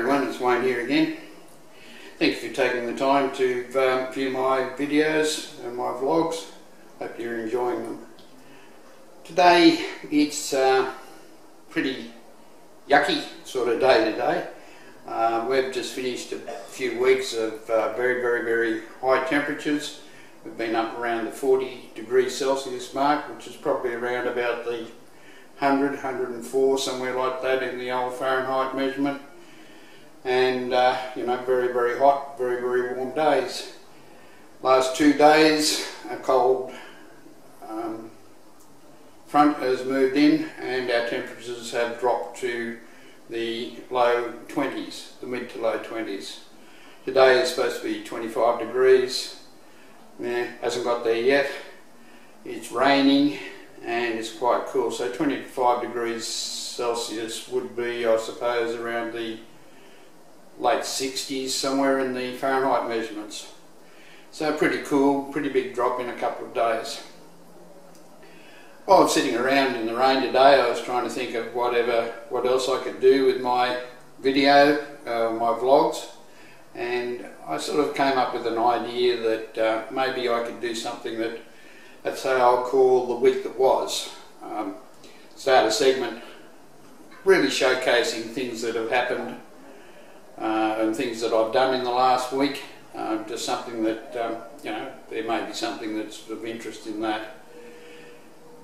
everyone, it's Wayne here again. Thank you for taking the time to view my videos and my vlogs. Hope you're enjoying them. Today it's pretty yucky sort of day today. We've just finished a few weeks of very high temperatures. We've been up around the 40 degrees Celsius mark, which is probably around about the 100, 104, somewhere like that in the old Fahrenheit measurement. And you know, very hot, very warm days. Last 2 days a cold front has moved in and our temperatures have dropped to the low 20s, the mid to low 20s. Today is supposed to be 25 degrees. Hasn't got there yet. It's raining and it's quite cool, so 25 degrees Celsius would be, I suppose, around the late 60s, somewhere in the Fahrenheit measurements. So pretty cool, pretty big drop in a couple of days. While I was sitting around in the rain today, I was trying to think of what else I could do with my video, my vlogs, and I sort of came up with an idea that maybe I could do something that, let's say, I'll call the week that was. Start a segment really showcasing things that have happened and things that I've done in the last week. Just something that, you know, there may be something that's of interest in that.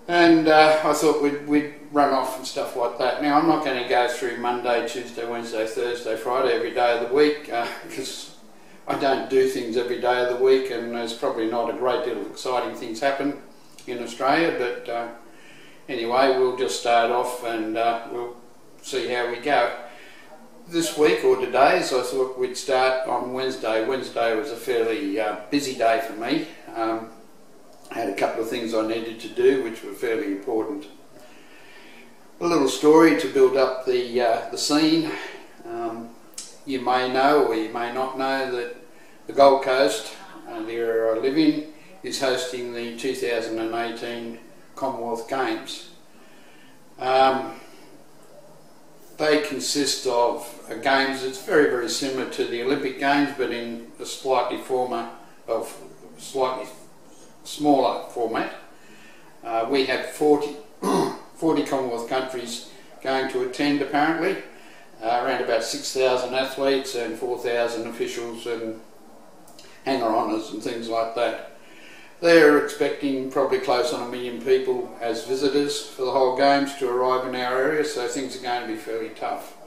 And I thought we'd run off and stuff like that. Now, I'm not going to go through Monday, Tuesday, Wednesday, Thursday, Friday every day of the week because I don't do things every day of the week, and there's probably not a great deal of exciting things happen in Australia. But anyway, we'll just start off and we'll see how we go. This week, or today, so I thought we'd start on Wednesday. Wednesday was a fairly busy day for me. I had a couple of things I needed to do which were fairly important. A little story to build up the scene. You may know or you may not know that the Gold Coast, the area I live in, is hosting the 2018 Commonwealth Games. They consist of games that's very similar to the Olympic Games, but in a slightly smaller format. We have 40 Commonwealth countries going to attend apparently, around about 6,000 athletes and 4,000 officials and hanger-oners and things like that. They're expecting probably close on 1 million people as visitors for the whole Games to arrive in our area, so things are going to be fairly tough.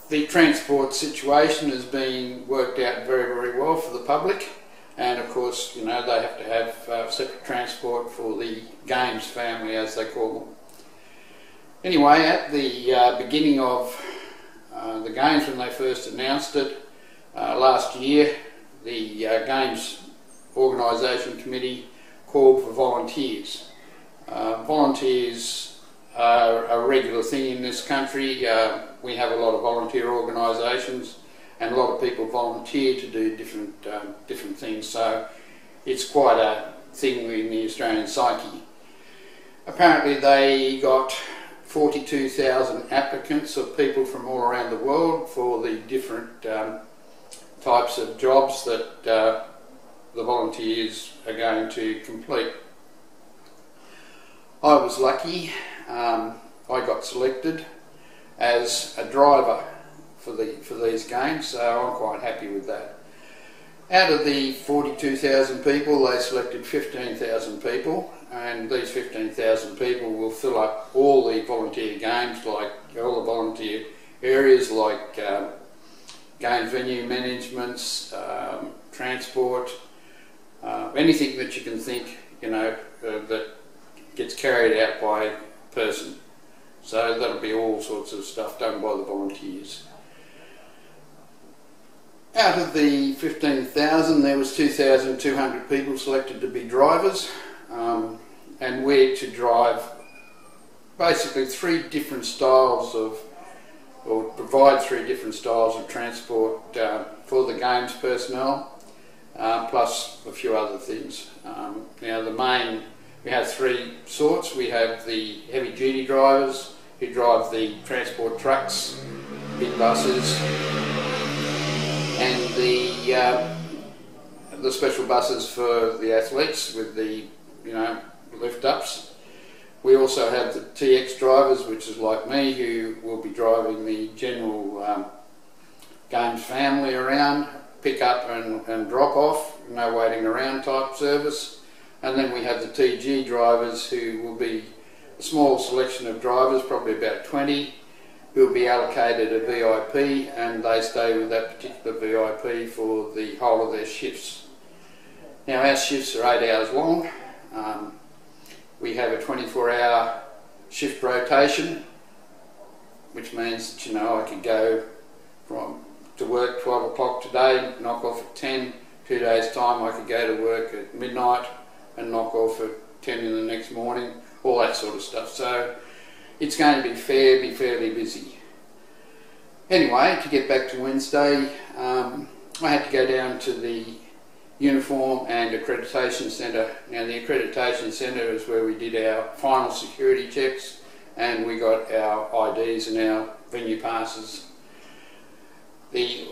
The transport situation is being worked out very well for the public, and of course, you know, they have to have separate transport for the Games family, as they call them. Anyway, at the beginning of the Games, when they first announced it last year, the Games Organisation Committee called for volunteers. Volunteers are a regular thing in this country. We have a lot of volunteer organisations, and a lot of people volunteer to do different things, so it's quite a thing in the Australian psyche. Apparently they got 42,000 applicants of people from all around the world for the different types of jobs that the volunteers are going to complete. I was lucky. I got selected as a driver for these games, so I'm quite happy with that. Out of the 42,000 people, they selected 15,000 people, and these 15,000 people will fill up all the volunteer games, like all the volunteer areas like games venue managements, transport, anything that you can think, you know, that gets carried out by a person. So that'll be all sorts of stuff done by the volunteers. Out of the 15,000, there was 2,200 people selected to be drivers, and we're to drive basically 3 different styles of, or provide 3 different styles of transport for the Games personnel, plus a few other things. Now we have 3 sorts. We have the heavy duty drivers, who drive the transport trucks, big buses, and the special buses for the athletes with the lift-ups. We also have the TX drivers, which is like me, who will be driving the general Games family around, pick up and drop off, no waiting around type service. And then we have the TG drivers, who will be a small selection of drivers, probably about 20, who will be allocated a VIP, and they stay with that particular VIP for the whole of their shifts. Now our shifts are 8 hours long. We have a 24-hour shift rotation, which means that I could go to work 12 o'clock today, knock off at 10. 2 days time I could go to work at midnight and knock off at 10 in the next morning, all that sort of stuff. So it's going to be fairly busy. Anyway, to get back to Wednesday, I had to go down to the Uniform and Accreditation Centre. Now the Accreditation Centre is where we did our final security checks, and we got our IDs and our venue passes.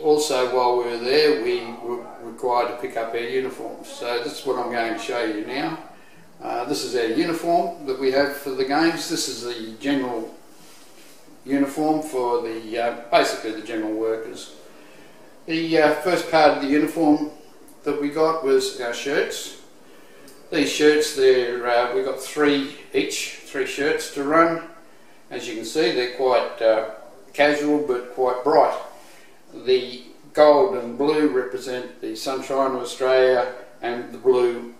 Also, while we were there, we were required to pick up our uniforms. So this is what I'm going to show you now. This is our uniform that we have for the games. This is the general uniform for the basically the general workers. The first part of the uniform that we got was our shirts. These shirts, we got three shirts to run. As you can see, they're quite casual but quite bright. The gold and blue represent the sunshine of Australia, and the blue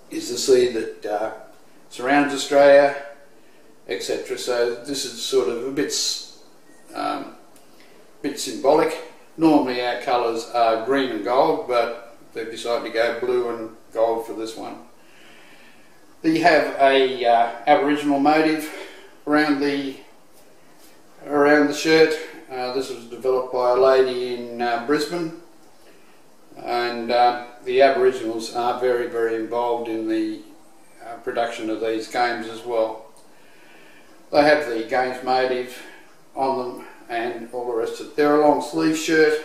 is the sea that surrounds Australia, etc. So this is sort of a bit symbolic. Normally our colours are green and gold, but they've decided to go blue and gold for this one. They have a Aboriginal motif around the shirt. This was developed by a lady in Brisbane, and the Aboriginals are very involved in the production of these games as well. They have the games motif on them and all the rest of it. They're a long sleeve shirt,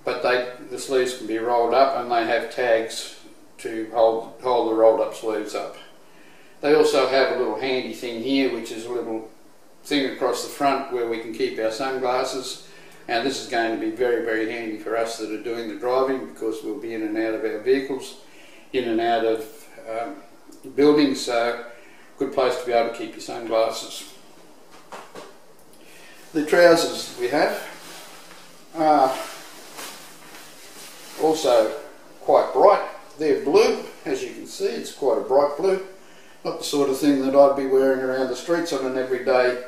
but the sleeves can be rolled up, and they have tags to hold the rolled up sleeves up. They also have a little handy thing here, which is a little thing across the front where we can keep our sunglasses, and this is going to be very handy for us that are doing the driving, because we'll be in and out of our vehicles, in and out of buildings, so good place to be able to keep your sunglasses. The trousers we have are also quite bright. They're blue, as you can see. It's quite a bright blue, not the sort of thing that I'd be wearing around the streets on an everyday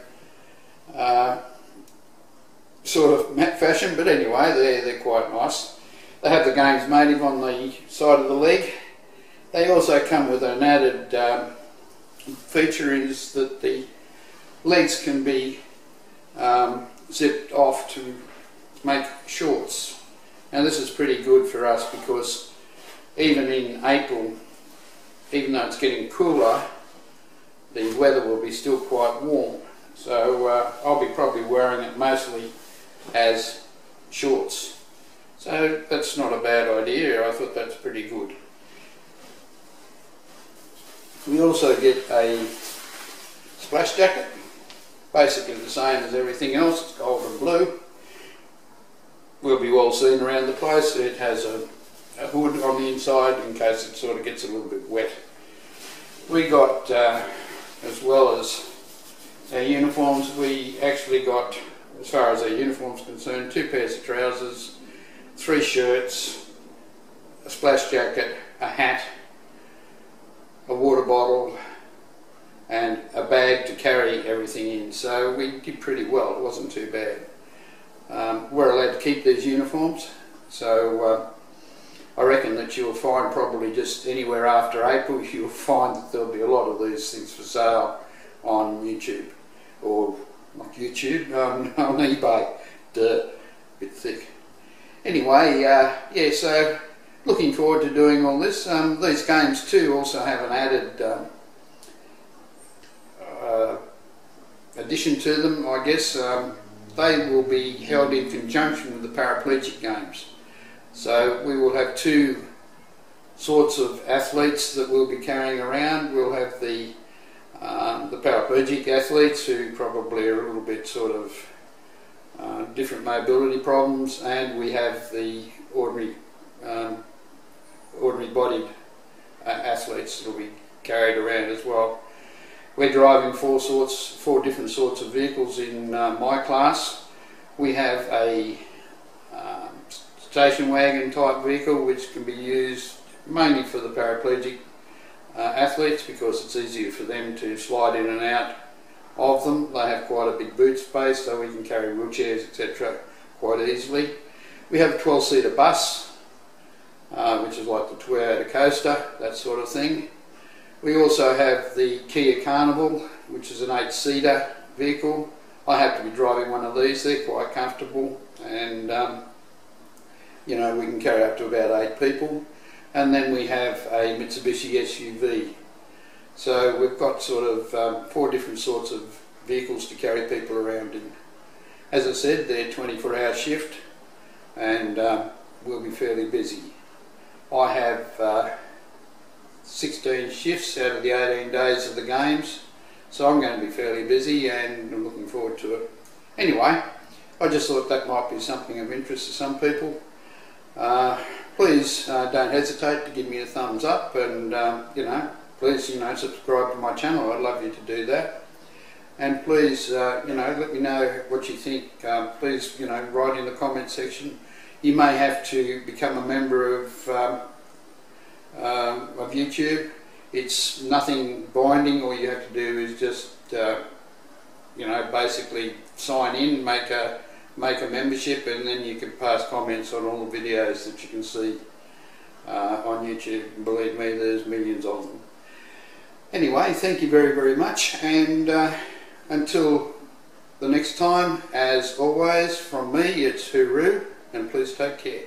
sort of matte fashion, but anyway, they're quite nice. They have the Games motif on the side of the leg. They also come with an added feature, is that the legs can be zipped off to make shorts. Now this is pretty good for us, because even in April, even though it's getting cooler, the weather will be still quite warm. So I'll be probably wearing it mostly as shorts. So that's not a bad idea. I thought that's pretty good. We also get a splash jacket, basically the same as everything else. It's gold and blue. Will be well seen around the place. It has a hood on the inside in case it sort of gets a little bit wet. We got, as well as our uniforms, we actually got, as far as our uniforms concerned, 2 pairs of trousers, 3 shirts, a splash jacket, a hat, a water bottle, and a bag to carry everything in. So we did pretty well. It wasn't too bad. We're allowed to keep these uniforms, so I reckon that you'll find probably just anywhere after April, you'll find that there'll be a lot of these things for sale on YouTube, or not YouTube, on eBay. Duh, bit thick. Anyway, yeah, so looking forward to doing all this. These games too also have an added addition to them, I guess, they will be held in conjunction with the paraplegic games. So we will have two sorts of athletes that we'll be carrying around. We'll have the paraplegic athletes who probably are a little bit sort of different mobility problems, and we have the ordinary bodied athletes that will be carried around as well. We're driving four different sorts of vehicles in my class. We have a station wagon type vehicle which can be used mainly for the paraplegic athletes because it's easier for them to slide in and out of them. They have quite a big boot space, so we can carry wheelchairs, etc. quite easily. We have a 12-seater bus, which is like the Toyota Coaster, that sort of thing. We also have the Kia Carnival, which is an 8-seater vehicle. I have to be driving one of these. They're quite comfortable, and you know, we can carry up to about 8 people. And then we have a Mitsubishi SUV. So we've got sort of 4 different sorts of vehicles to carry people around in. As I said, they're 24-hour shift, and we'll be fairly busy. I have 16 shifts out of the 18 days of the games, so I'm going to be fairly busy, and I'm looking forward to it. Anyway, I just thought that might be something of interest to some people. Please don't hesitate to give me a thumbs up, and please subscribe to my channel. I'd love you to do that. And please let me know what you think. Please write in the comment section. You may have to become a member of YouTube. It's nothing binding. All you have to do is just basically sign in, make a membership, and then you can pass comments on all the videos that you can see on YouTube. And believe me, there's millions of them. Anyway, thank you very, very much, and until the next time, as always, from me, it's hooroo, and please take care.